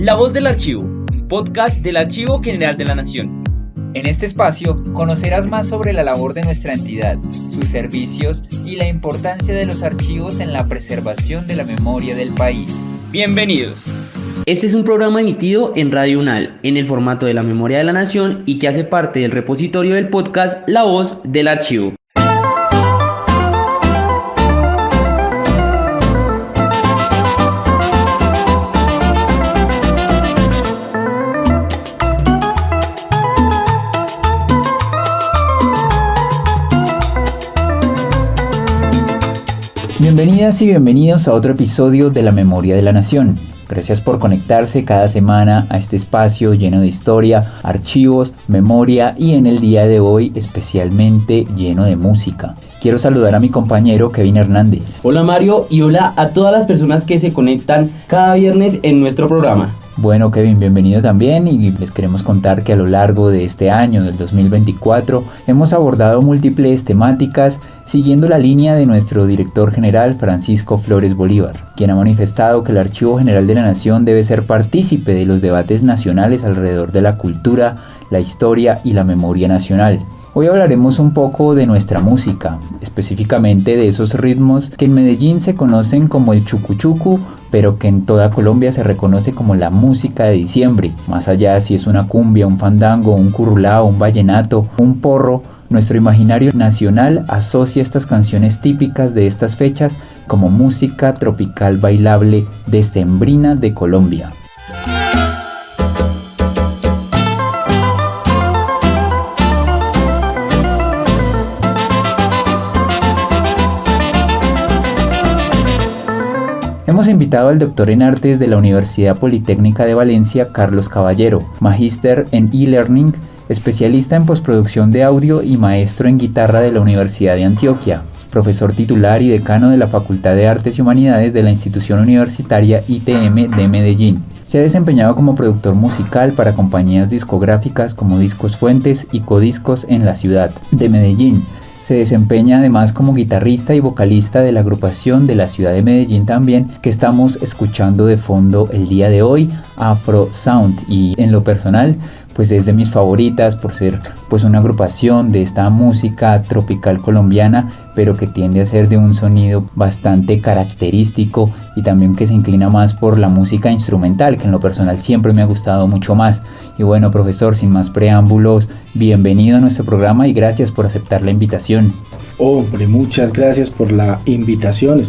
La Voz del Archivo, un podcast del Archivo General de la Nación. En este espacio conocerás más sobre la labor de nuestra entidad, sus servicios y la importancia de los archivos en la preservación de la memoria del país. Bienvenidos. Este es un programa emitido en Radio UNAL, en el formato de la Memoria de la Nación y que hace parte del repositorio del podcast La Voz del Archivo. Bienvenidas y bienvenidos a otro episodio de La Memoria de la Nación. Gracias por conectarse cada semana a este espacio lleno de historia, archivos, memoria y en el día de hoy especialmente lleno de música. Quiero saludar a mi compañero Kevin Hernández. Hola Mario y hola a todas las personas que se conectan cada viernes en nuestro programa. Bueno Kevin, bienvenido también y les queremos contar que a lo largo de este año, del 2024, hemos abordado múltiples temáticas siguiendo la línea de nuestro director general Francisco Flores Bolívar, quien ha manifestado que el Archivo General de la Nación debe ser partícipe de los debates nacionales alrededor de la cultura, la historia y la memoria nacional. Hoy hablaremos un poco de nuestra música, específicamente de esos ritmos que en Medellín se conocen como el chucu-chucu, pero que en toda Colombia se reconoce como la música de diciembre. Más allá si es una cumbia, un fandango, un currulao, un vallenato, un porro, nuestro imaginario nacional asocia estas canciones típicas de estas fechas como música tropical bailable decembrina de Colombia. Hemos invitado al doctor en artes de la Universidad Politécnica de Valencia, Carlos Caballero, magíster en e-learning, especialista en postproducción de audio y maestro en guitarra de la Universidad de Antioquia, profesor titular y decano de la Facultad de Artes y Humanidades de la institución universitaria ITM de Medellín. Se ha desempeñado como productor musical para compañías discográficas como Discos Fuentes y Codiscos en la ciudad de Medellín. Se desempeña además como guitarrista y vocalista de la agrupación de la ciudad de Medellín también, que estamos escuchando de fondo el día de hoy, Afro Sound, y en lo personal pues es de mis favoritas por ser pues una agrupación de esta música tropical colombiana, pero que tiende a ser de un sonido bastante característico y también que se inclina más por la música instrumental, que en lo personal siempre me ha gustado mucho más. Y bueno, profesor, sin más preámbulos, bienvenido a nuestro programa y gracias por aceptar la invitación. Hombre, muchas gracias por la invitación.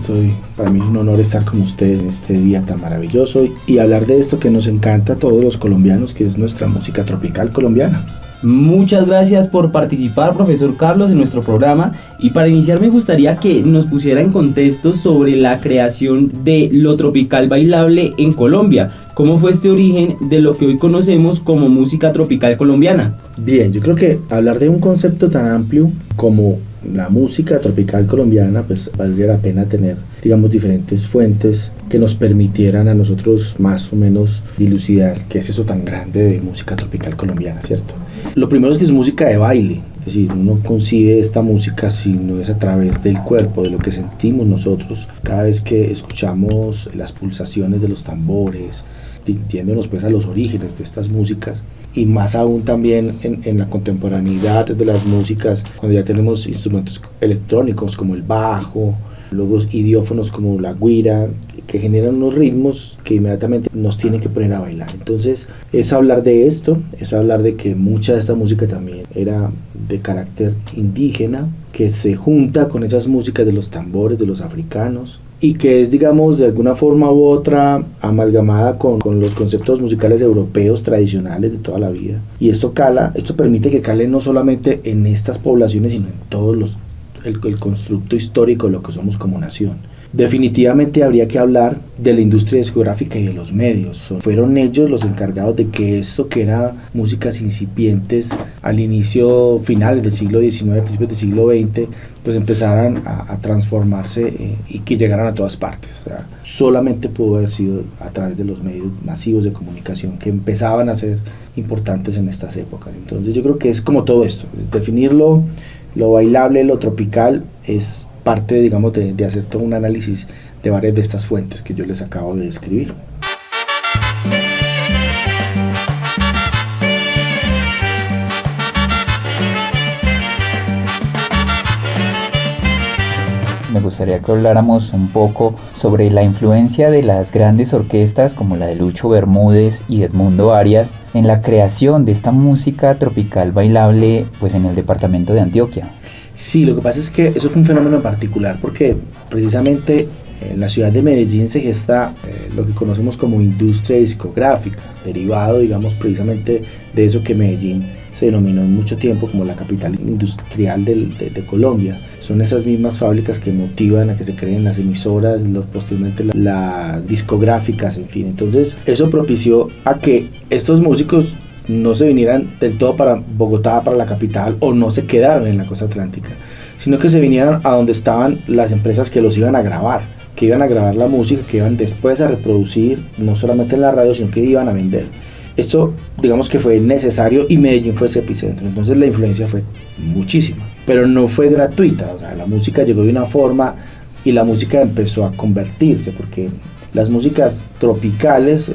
Para mí es un honor estar con ustedes en este día tan maravilloso y hablar de esto que nos encanta a todos los colombianos, que es nuestra música tropical colombiana. Muchas gracias por participar, profesor Carlos, en nuestro programa. Y para iniciar me gustaría que nos pusiera en contexto sobre la creación de lo tropical bailable en Colombia. ¿Cómo fue este origen de lo que hoy conocemos como música tropical colombiana? Bien, yo creo que hablar de un concepto tan amplio como la música tropical colombiana, pues valdría la pena tener, digamos, diferentes fuentes que nos permitieran a nosotros más o menos dilucidar qué es eso tan grande de música tropical colombiana, ¿cierto? Lo primero es que es música de baile, es decir, uno concibe esta música si no es a través del cuerpo, de lo que sentimos nosotros cada vez que escuchamos las pulsaciones de los tambores, sintiéndonos pues a los orígenes de estas músicas. Y más aún también en la contemporaneidad de las músicas, cuando ya tenemos instrumentos electrónicos como el bajo, luego idiófonos como la güira, que generan unos ritmos que inmediatamente nos tienen que poner a bailar. Entonces es hablar de esto, es hablar de que mucha de esta música también era de carácter indígena, que se junta con esas músicas de los tambores, de los africanos, y que es, digamos, de alguna forma u otra amalgamada con los conceptos musicales europeos tradicionales de toda la vida. Y esto permite que cale no solamente en estas poblaciones, sino en todos el constructo histórico de lo que somos como nación. Definitivamente habría que hablar de la industria discográfica y de los medios. Fueron ellos los encargados de que esto, que era músicas incipientes al inicio, finales del siglo XIX, principios del siglo XX, pues empezaran a transformarse y que llegaran a todas partes. O sea, solamente pudo haber sido a través de los medios masivos de comunicación que empezaban a ser importantes en estas épocas. Entonces yo creo que es como todo esto, definirlo, lo bailable, lo tropical, es parte, digamos, de hacer todo un análisis de varias de estas fuentes que yo les acabo de describir. me gustaría que habláramos un poco sobre la influencia de las grandes orquestas como la de Lucho Bermúdez y Edmundo Arias en la creación de esta música tropical bailable pues en el departamento de Antioquia. Sí, lo que pasa es que eso fue un fenómeno particular porque precisamente en la ciudad de Medellín se gesta lo que conocemos como industria discográfica, derivado, digamos, precisamente de eso que Medellín se denominó en mucho tiempo como la capital industrial de Colombia. Son esas mismas fábricas que motivan a que se creen las emisoras, posteriormente las discográficas, en fin. Entonces eso propició a que estos músicos no se vinieran del todo para Bogotá, para la capital, o no se quedaran en la costa atlántica, sino que se vinieran a donde estaban las empresas que los iban a grabar, que iban a grabar la música, que iban después a reproducir, no solamente en la radio, sino que iban a vender. Esto, digamos que fue necesario y Medellín fue ese epicentro, entonces la influencia fue muchísima, pero no fue gratuita, o sea, la música llegó de una forma y la música empezó a convertirse, porque las músicas tropicales,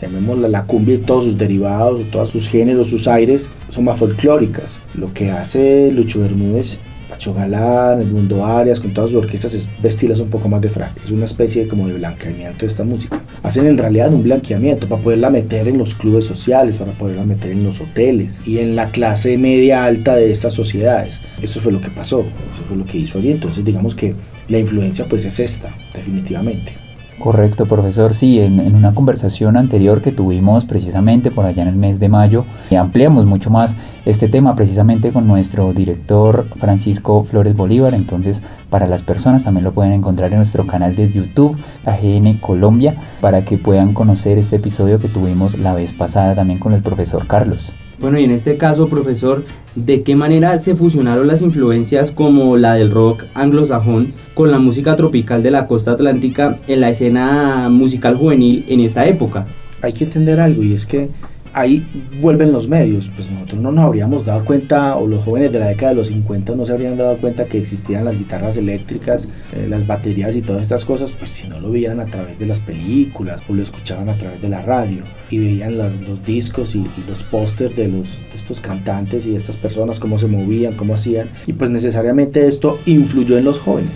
llamémosla la cumbia y todos sus derivados, todos sus géneros, sus aires, son más folclóricas. Lo que hace Lucho Bermúdez, Pacho Galán, Edmundo Arias, con todas sus orquestas, es vestirlas un poco más de frac. Es una especie como de blanqueamiento de esta música. Hacen en realidad un blanqueamiento para poderla meter en los clubes sociales, para poderla meter en los hoteles y en la clase media alta de estas sociedades. Eso fue lo que pasó, eso fue lo que hizo allí. Entonces digamos que la influencia pues es esta, definitivamente. Correcto, profesor. Sí, en una conversación anterior que tuvimos precisamente por allá en el mes de mayo, ampliamos mucho más este tema precisamente con nuestro director Francisco Flores Bolívar. Entonces, para las personas también lo pueden encontrar en nuestro canal de YouTube, AGN Colombia, para que puedan conocer este episodio que tuvimos la vez pasada también con el profesor Carlos. Bueno, y en este caso, profesor, ¿de qué manera se fusionaron las influencias como la del rock anglosajón con la música tropical de la costa atlántica en la escena musical juvenil en esta época? Hay que entender algo, y es que ahí vuelven los medios. Pues nosotros no nos habríamos dado cuenta, o los jóvenes de la década de los 50 no se habrían dado cuenta que existían las guitarras eléctricas, las baterías y todas estas cosas, pues si no lo veían a través de las películas o lo escuchaban a través de la radio y veían los discos y los pósters de estos cantantes y de estas personas, cómo se movían, cómo hacían, y pues necesariamente esto influyó en los jóvenes.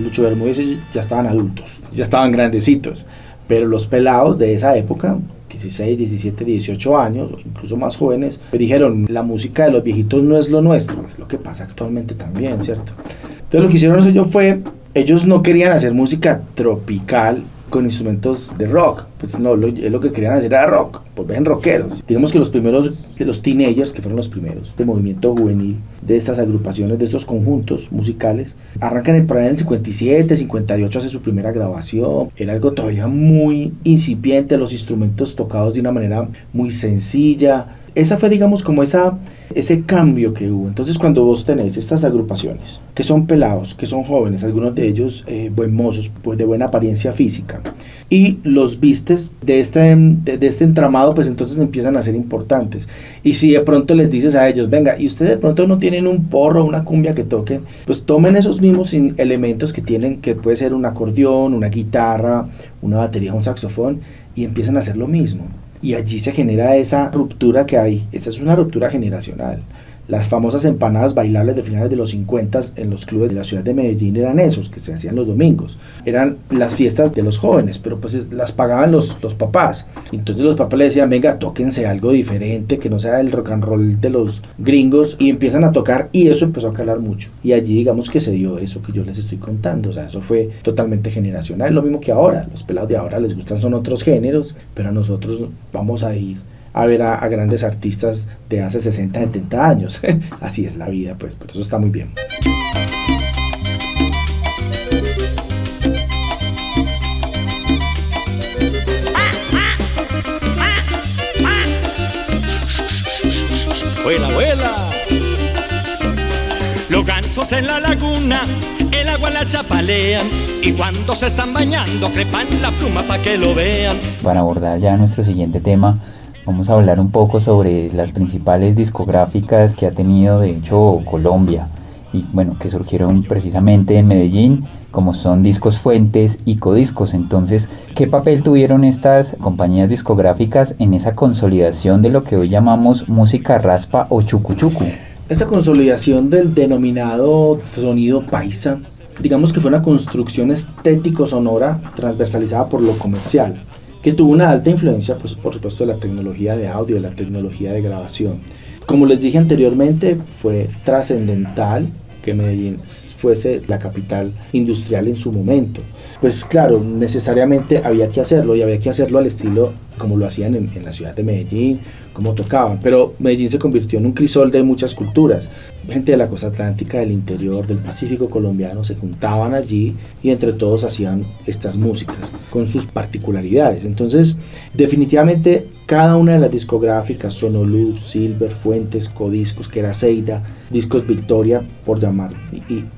Lucho Bermúdez ya estaban adultos, ya estaban grandecitos, pero los pelados de esa época, 16, 17, 18 años, incluso más jóvenes, me dijeron, la música de los viejitos no es lo nuestro, es lo que pasa actualmente también, ¿cierto? Entonces lo que hicieron ellos no querían hacer música tropical con instrumentos de rock, pues no, lo que querían hacer era rock, volver rockeros. Digamos que los primeros de los teenagers, que fueron los primeros de movimiento juvenil, de estas agrupaciones, de estos conjuntos musicales, arrancan por ahí en el 57, 58, hace su primera grabación. Era algo todavía muy incipiente, los instrumentos tocados de una manera muy sencilla. Esa fue, digamos, como ese cambio que hubo. Entonces, cuando vos tenés estas agrupaciones, que son pelados, que son jóvenes, algunos de ellos buen mozos, pues de buena apariencia física, y los vistes de este entramado, pues entonces empiezan a ser importantes. Y si de pronto les dices a ellos, venga, y ustedes de pronto no tienen un porro, una cumbia que toquen, pues tomen esos mismos elementos que tienen, que puede ser un acordeón, una guitarra, una batería, un saxofón, y empiezan a hacer lo mismo. Y allí se genera esa ruptura que hay. Esa es una ruptura generacional. Las famosas empanadas bailables de finales de los 50 en los clubes de la ciudad de Medellín eran esos, que se hacían los domingos. Eran las fiestas de los jóvenes, pero pues las pagaban los papás. Entonces los papás le decían, venga, tóquense algo diferente, que no sea el rock and roll de los gringos, y empiezan a tocar, y eso empezó a calar mucho. Y allí digamos que se dio eso que yo les estoy contando, o sea, eso fue totalmente generacional. Lo mismo que ahora, los pelados de ahora les gustan son otros géneros, pero nosotros vamos a ir a ver a grandes artistas de hace 60, 70 años. Así es la vida, pues, pero eso está muy bien. ¡Vuela, vuela! Los gansos en la laguna, el agua la chapalean, y cuando se están bañando crepan la pluma para que lo vean. Para abordar ya nuestro siguiente tema, vamos a hablar un poco sobre las principales discográficas que ha tenido de hecho Colombia y bueno, que surgieron precisamente en Medellín, como son Discos Fuentes y Codiscos. Entonces, ¿qué papel tuvieron estas compañías discográficas en esa consolidación de lo que hoy llamamos música raspa o chucuchucu? Esta consolidación del denominado sonido paisa digamos que fue una construcción estético-sonora transversalizada por lo comercial, que tuvo una alta influencia, pues, por supuesto, de la tecnología de audio, de la tecnología de grabación. Como les dije anteriormente, fue trascendental que Medellín fuese la capital industrial en su momento. Pues claro, necesariamente había que hacerlo, y había que hacerlo al estilo como lo hacían en la ciudad de Medellín, como tocaban, pero Medellín se convirtió en un crisol de muchas culturas. Gente de la costa atlántica, del interior, del Pacífico colombiano se juntaban allí y entre todos hacían estas músicas con sus particularidades. Entonces, definitivamente cada una de las discográficas, Sonolux, Silver, Fuentes, Codiscos, que era Seida, Discos Victoria, por llamar,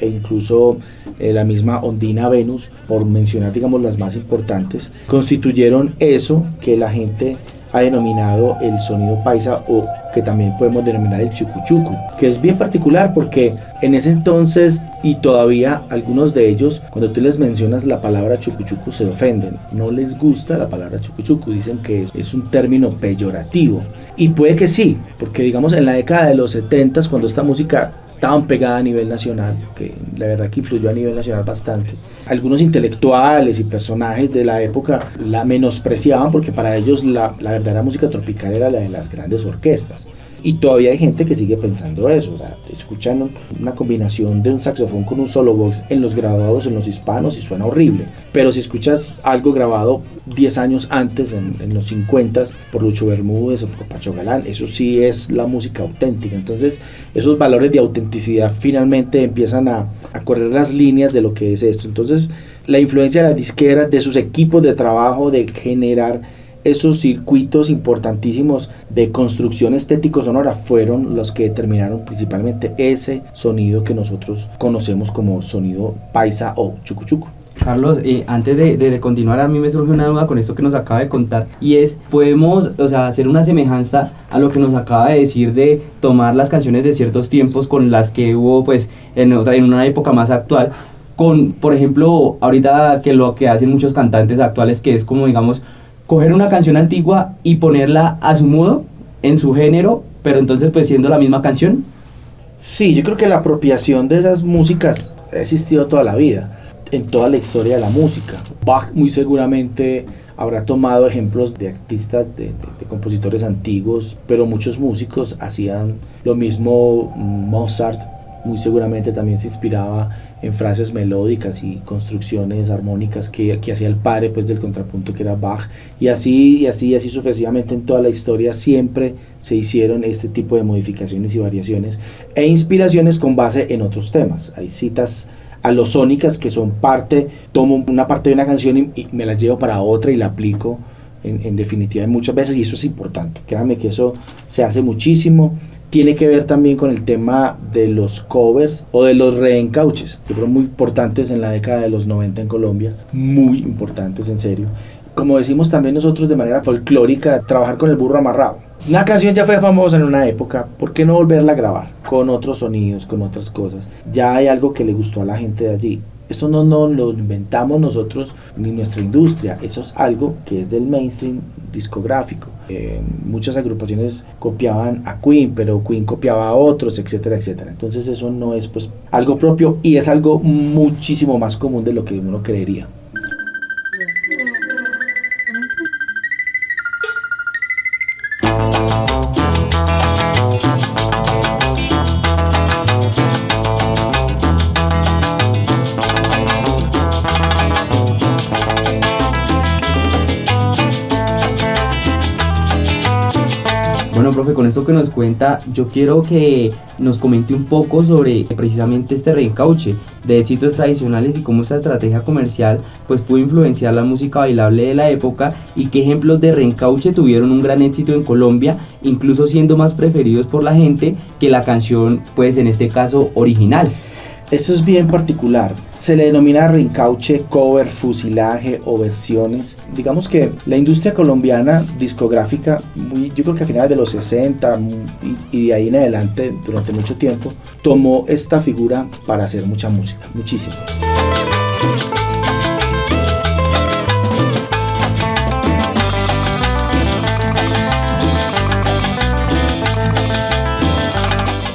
e incluso la misma Ondina Venus, por mencionar, digamos, las más importantes, constituyeron eso que la gente ha denominado el sonido paisa, o que también podemos denominar el chucuchucu, que es bien particular porque en ese entonces, y todavía algunos de ellos, cuando tú les mencionas la palabra chucuchucu se ofenden, no les gusta la palabra chucuchucu, dicen que es un término peyorativo, y puede que sí, porque digamos en la década de los 70, cuando esta música tan pegada a nivel nacional, que la verdad que influyó a nivel nacional bastante, algunos intelectuales y personajes de la época la menospreciaban porque para ellos la verdadera música tropical era la de las grandes orquestas. Y todavía hay gente que sigue pensando eso, o sea, escuchan una combinación de un saxofón con un solo box en los grabados en los hispanos y suena horrible, pero si escuchas algo grabado 10 años antes, en los 50, por Lucho Bermúdez o por Pacho Galán, eso sí es la música auténtica. Entonces esos valores de autenticidad finalmente empiezan a correr las líneas de lo que es esto. Entonces la influencia de las disqueras, de sus equipos de trabajo, de generar esos circuitos importantísimos de construcción estético-sonora fueron los que determinaron principalmente ese sonido que nosotros conocemos como sonido paisa o chucuchuco. Carlos, antes de continuar, a mí me surge una duda con esto que nos acaba de contar, y es, podemos, o sea, hacer una semejanza a lo que nos acaba de decir de tomar las canciones de ciertos tiempos con las que hubo pues en una época más actual, con, por ejemplo, ahorita que lo que hacen muchos cantantes actuales, que es como, digamos, coger una canción antigua y ponerla a su modo, en su género, pero entonces pues siendo la misma canción. Sí, yo creo que la apropiación de esas músicas ha existido toda la vida, en toda la historia de la música. Bach muy seguramente habrá tomado ejemplos de artistas, de compositores antiguos, pero muchos músicos hacían lo mismo. Mozart muy seguramente también se inspiraba en frases melódicas y construcciones armónicas que hacía el padre pues del contrapunto, que era Bach, y así sucesivamente en toda la historia siempre se hicieron este tipo de modificaciones y variaciones e inspiraciones con base en otros temas. Hay citas alosónicas que son tomo una parte de una canción y me la llevo para otra y la aplico en definitiva muchas veces, y eso es importante, créanme que eso se hace muchísimo. Tiene que ver también con el tema de los covers o de los reencauches, que fueron muy importantes en la década de los 90 en Colombia, muy importantes, en serio. Como decimos también nosotros de manera folclórica, trabajar con el burro amarrado. Una canción ya fue famosa en una época, ¿por qué no volverla a grabar? Con otros sonidos, con otras cosas. Ya hay algo que le gustó a la gente de allí. Eso no lo inventamos nosotros ni nuestra industria, eso es algo que es del mainstream discográfico. Muchas agrupaciones copiaban a Queen, pero Queen copiaba a otros, etcétera, etcétera. Entonces eso no es pues algo propio, y es algo muchísimo más común de lo que uno creería. Bueno, profe, con esto que nos cuenta, yo quiero que nos comente un poco sobre precisamente este reencauche de éxitos tradicionales y cómo esta estrategia comercial pues pudo influenciar la música bailable de la época, y qué ejemplos de reencauche tuvieron un gran éxito en Colombia, incluso siendo más preferidos por la gente que la canción, pues en este caso, original. Esto es bien particular. Se le denomina reencauche, cover, fusilaje o versiones. Digamos que la industria colombiana discográfica, yo creo que a finales de los 60 y de ahí en adelante, durante mucho tiempo, tomó esta figura para hacer mucha música, muchísimo.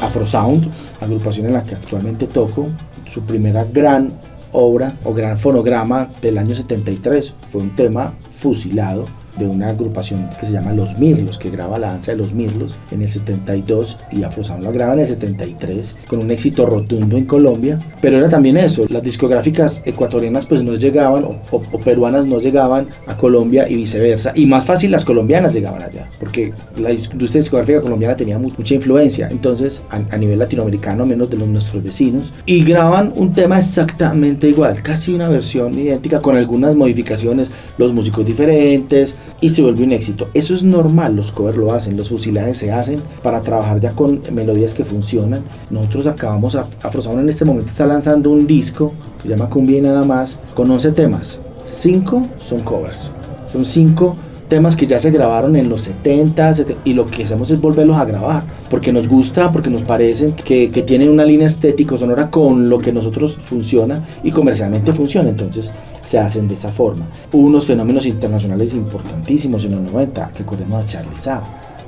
Afrosound, agrupación en la que actualmente toco, su primera gran obra o gran fonograma del año 73. Fue un tema fusilado de una agrupación que se llama Los Mirlos, que graba La Danza de los Mirlos en el 72 y Afrosound la graba en el 73 con un éxito rotundo en Colombia. Pero era también eso, las discográficas ecuatorianas pues no llegaban o peruanas no llegaban a Colombia y viceversa, y más fácil las colombianas llegaban allá porque la industria discográfica colombiana tenía mucha influencia, entonces a nivel latinoamericano, menos de nuestros vecinos, y graban un tema exactamente igual, casi una versión idéntica con algunas modificaciones, los músicos diferentes, y se vuelve un éxito. Eso es normal, los covers lo hacen, los fusilajes se hacen para trabajar ya con melodías que funcionan. Nosotros acabamos, Afrosound en este momento está lanzando un disco que se llama Cumbia y Nada Más, con 11 temas, 5 son covers, son 5 temas que ya se grabaron en los 70 y lo que hacemos es volverlos a grabar porque nos gusta, porque nos parecen que tienen una línea estética sonora con lo que nosotros funciona y comercialmente funciona, entonces se hacen de esa forma. Hubo unos fenómenos internacionales importantísimos en los 90, recordemos a Charly Sa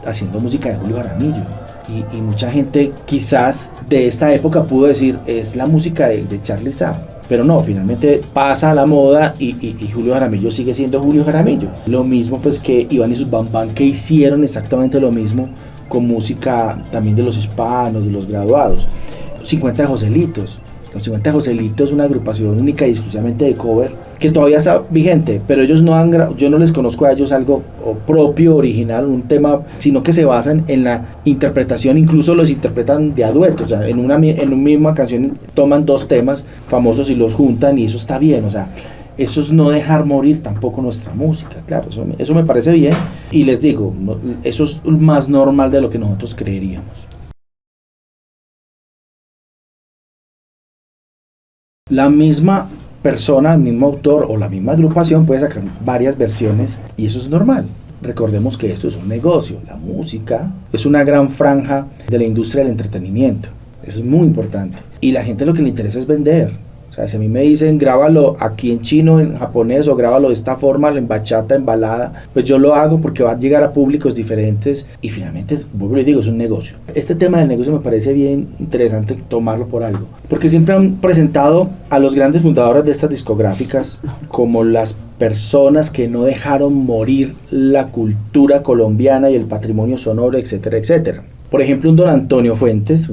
haciendo música de Julio Jaramillo, y mucha gente quizás de esta época pudo decir es la música de Charly Sa, pero no, finalmente pasa a la moda y Julio Jaramillo sigue siendo Julio Jaramillo. Lo mismo pues que Iván y sus Bam Bam, que hicieron exactamente lo mismo con música también de los hispanos, de los graduados. 50 de Joselitos. Los 50 de Joselitos es una agrupación única y exclusivamente de cover que todavía está vigente, pero ellos no han yo no les conozco a ellos algo propio, original, un tema, sino que se basan en la interpretación, incluso los interpretan de a dueto, o sea, en una misma canción toman 2 temas famosos y los juntan y eso está bien, o sea, eso es no dejar morir tampoco nuestra música, claro, eso me parece bien y les digo, eso es más normal de lo que nosotros creeríamos. La misma persona, el mismo autor o la misma agrupación puede sacar varias versiones y eso es normal. Recordemos que esto es un negocio, la música es una gran franja de la industria del entretenimiento, es muy importante y la gente lo que le interesa es vender. O sea, si a mí me dicen grábalo aquí en chino, en japonés o grábalo de esta forma, en bachata, en balada, pues yo lo hago porque va a llegar a públicos diferentes y finalmente, vuelvo y digo, es un negocio. Este tema del negocio me parece bien interesante tomarlo por algo, porque siempre han presentado a los grandes fundadores de estas discográficas como las personas que no dejaron morir la cultura colombiana y el patrimonio sonoro, etcétera, etcétera. Por ejemplo, un Don Antonio Fuentes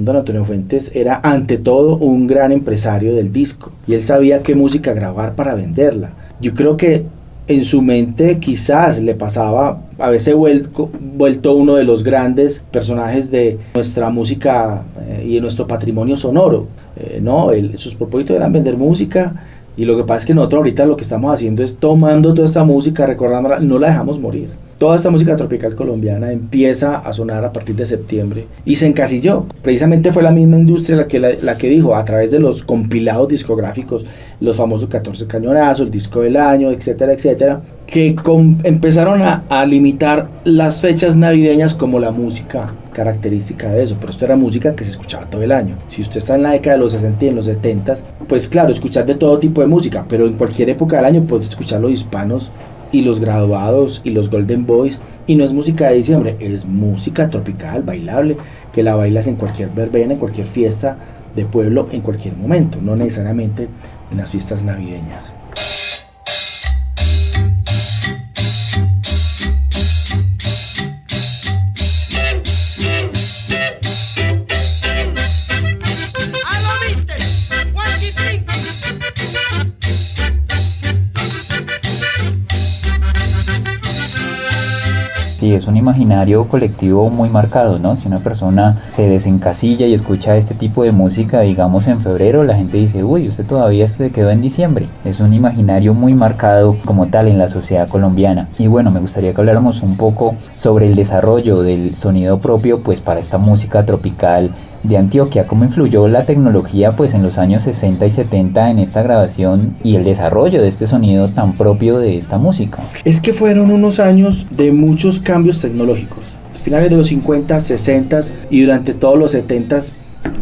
era ante todo un gran empresario del disco y él sabía qué música grabar para venderla. Yo creo que en su mente quizás le pasaba haberse vuelto uno de los grandes personajes de nuestra música y de nuestro patrimonio sonoro. Sus propósitos eran vender música y lo que pasa es que nosotros ahorita lo que estamos haciendo es tomando toda esta música, recordándola, no la dejamos morir. Toda esta música tropical colombiana empieza a sonar a partir de septiembre y se encasilló. Precisamente fue la misma industria la que dijo a través de los compilados discográficos, los famosos 14 cañonazos, el disco del año, etcétera, etcétera, que empezaron a limitar las fechas navideñas como la música característica de eso, pero esto era música que se escuchaba todo el año. Si usted está en la década de los 60 y en los 70, pues claro, escuchar de todo tipo de música, pero en cualquier época del año puedes escuchar los hispanos y los graduados y los Golden Boys, y no es música de diciembre, es música tropical, bailable, que la bailas en cualquier verbena, en cualquier fiesta de pueblo, en cualquier momento, no necesariamente en las fiestas navideñas. Sí, es un imaginario colectivo muy marcado, ¿no? Si una persona se desencasilla y escucha este tipo de música, digamos en febrero, la gente dice, uy, usted todavía se quedó en diciembre. Es un imaginario muy marcado como tal en la sociedad colombiana. Y bueno, me gustaría que habláramos un poco sobre el desarrollo del sonido propio, pues para esta música tropical de Antioquia, cómo influyó la tecnología pues en los años 60 y 70 en esta grabación y el desarrollo de este sonido tan propio de esta música. Es que fueron unos años de muchos cambios tecnológicos. Finales de los 50, 60 y durante todos los 70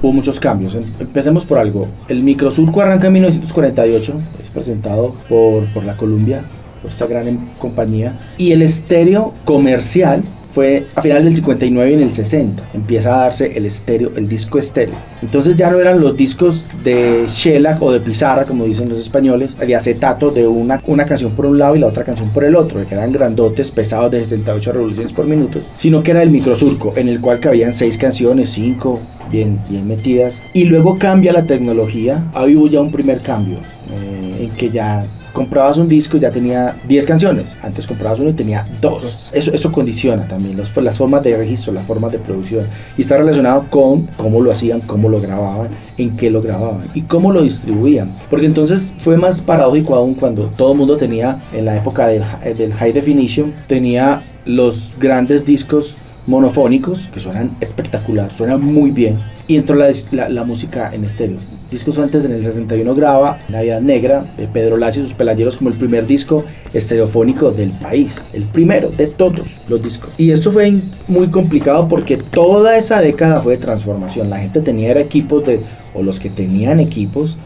hubo muchos cambios. Empecemos por algo. El microsurco arranca en 1948, es presentado por la Columbia, por esta gran compañía, y el estéreo comercial fue a finales del 59 y en el 60. Empieza a darse el estéreo, el disco estéreo. Entonces ya no eran los discos de shellac o de pizarra, como dicen los españoles, de acetato de una canción por un lado y la otra canción por el otro, que eran grandotes, pesados de 78 revoluciones por minuto, sino que era el microsurco, en el cual cabían 6 canciones, 5 bien metidas. Y luego cambia la tecnología. Ahí hubo ya un primer cambio, en que ya comprabas un disco y ya tenía 10 canciones. Antes comprabas uno y tenía 2. Eso condiciona también las formas de registro, las formas de producción. Y está relacionado con cómo lo hacían, cómo lo grababan, en qué lo grababan y cómo lo distribuían. Porque entonces fue más paradójico aún cuando todo el mundo tenía, en la época del High Definition, tenía los grandes discos monofónicos que suenan espectacular, suenan muy bien, y entró la música en estéreo. Discos antes, en el 61 graba Navidad Negra de Pedro Lacio y sus Pelayeros como el primer disco estereofónico del país, el primero de todos los discos. Y esto fue muy complicado porque toda esa década fue de transformación. La gente tenía equipos o los que tenían equipos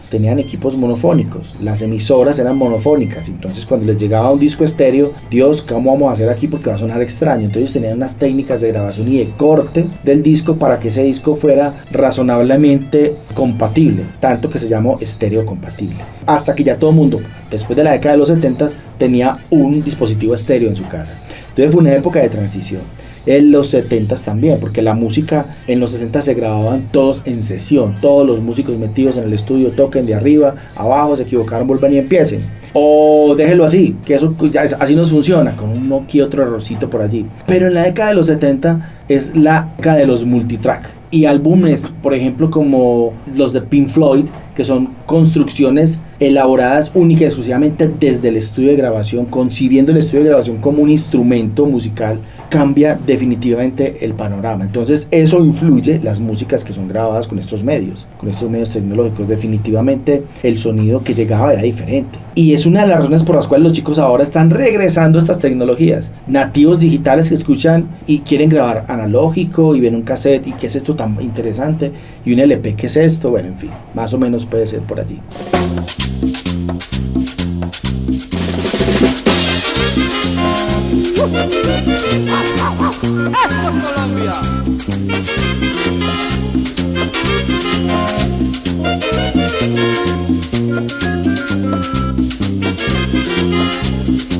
monofónicos. Las emisoras eran monofónicas. Entonces cuando les llegaba un disco estéreo, Dios, ¿cómo vamos a hacer aquí? Porque va a sonar extraño. Entonces tenían unas técnicas de grabación y de corte del disco para que ese disco fuera razonablemente compatible, tanto que se llamó estéreo compatible. Hasta que ya todo el mundo, después de la década de los 70, tenía un dispositivo estéreo en su casa. Entonces fue una época de transición. En los 70s también, porque la música en los 60 se grababan todos en sesión, todos los músicos metidos en el estudio toquen de arriba, abajo, se equivocaron, vuelvan y empiecen. O déjelo así, que eso ya así nos funciona, con uno que otro errorcito por allí. Pero en la década de los 70 es la década de los multitrack. Y álbumes, por ejemplo, como los de Pink Floyd, que son construcciones elaboradas única y exclusivamente desde el estudio de grabación, concibiendo el estudio de grabación como un instrumento musical, cambia definitivamente el panorama. Entonces eso influye las músicas que son grabadas con estos medios tecnológicos. Definitivamente el sonido que llegaba era diferente. Y es una de las razones por las cuales los chicos ahora están regresando a estas tecnologías. Nativos digitales que escuchan y quieren grabar analógico y ven un cassette y ¿qué es esto tan interesante? Y un LP, ¿qué es esto? Bueno, en fin, más o menos puede ser por allí. ¡Esto es Colombia!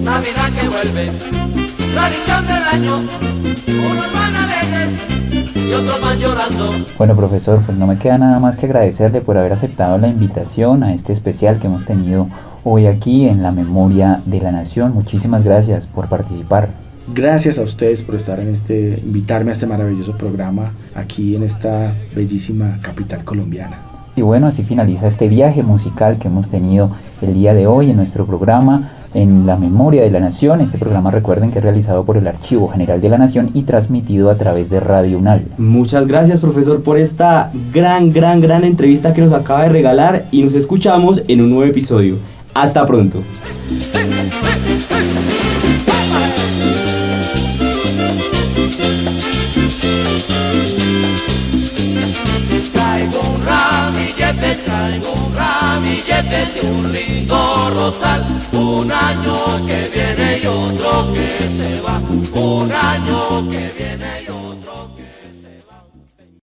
Navidad que vuelve, tradición del año, unos van alegres y otros van llorando. Bueno, profesor, pues no me queda nada más que agradecerle por haber aceptado la invitación a este especial que hemos tenido hoy aquí en La Memoria de la Nación. Muchísimas gracias por participar. Gracias a ustedes por invitarme a este maravilloso programa aquí en esta bellísima capital colombiana. Y bueno, así finaliza este viaje musical que hemos tenido el día de hoy en nuestro programa en La Memoria de la Nación. Este programa, recuerden que es realizado por el Archivo General de la Nación y transmitido a través de Radio UNAL. Muchas gracias, profesor, por esta gran entrevista que nos acaba de regalar, y nos escuchamos en un nuevo episodio. Hasta pronto. Traigo un ramillete de un lindo rosal, un año que viene y otro que se va, un año que viene.